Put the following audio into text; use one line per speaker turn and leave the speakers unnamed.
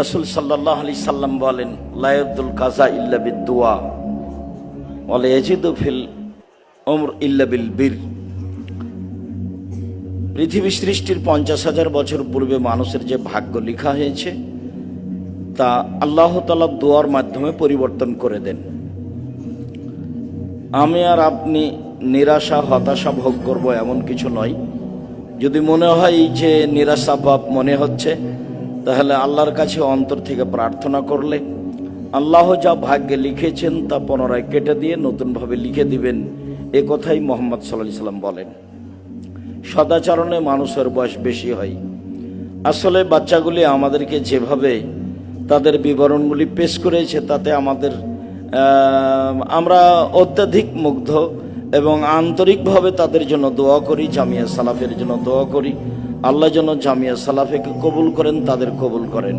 রাসূল সাল্লাল্লাহু আলাইহি সাল্লাম বলেন, লা ইয়াদুল কাযা ইল্লা বিদ-দুআ ওয়া লা ইয়াজিদু ফিল উমর ইল্লা বিল বীর। পৃথিবী সৃষ্টির 50,000 বছর পূর্বে মানুষের যে ভাগ্য লেখা হয়েছে তা আল্লাহ তাআলা দোয়ার মাধ্যমে পরিবর্তন করে দেন। আমি আর আপনি নিরাশা হতাশা ভোগ করব এমন কিছু নয়। যদি মনে হয় যে নিরাশা ভাব মনে হচ্ছে, তাহলে আল্লাহর কাছে অন্তর থেকে প্রার্থনা করলে আল্লাহ যা ভাগ্যে লিখেছেন তা পুনরায় কেটে দিয়ে নতুনভাবে লিখে দিবেন। এ কথাই মুহাম্মদ সাল্লাল্লাহু আলাইহি সাল্লাম বলেন। সদাচরণে মানুষের বয়স বেশি হয়। আসলে বাচ্চাগুলি আমাদেরকে যেভাবে তাদের বিবরণগুলি পেশ করেছে তাতে আমরা অত্যাধিক মুগ্ধ এবং আন্তরিকভাবে তাদের জন্য দোয়া করি, জামিয়া সালাফের জন্য দোয়া করি। আল্লাহ যেন জামিয়া সালাফেকে কবুল করেন, তাদের কবুল করেন।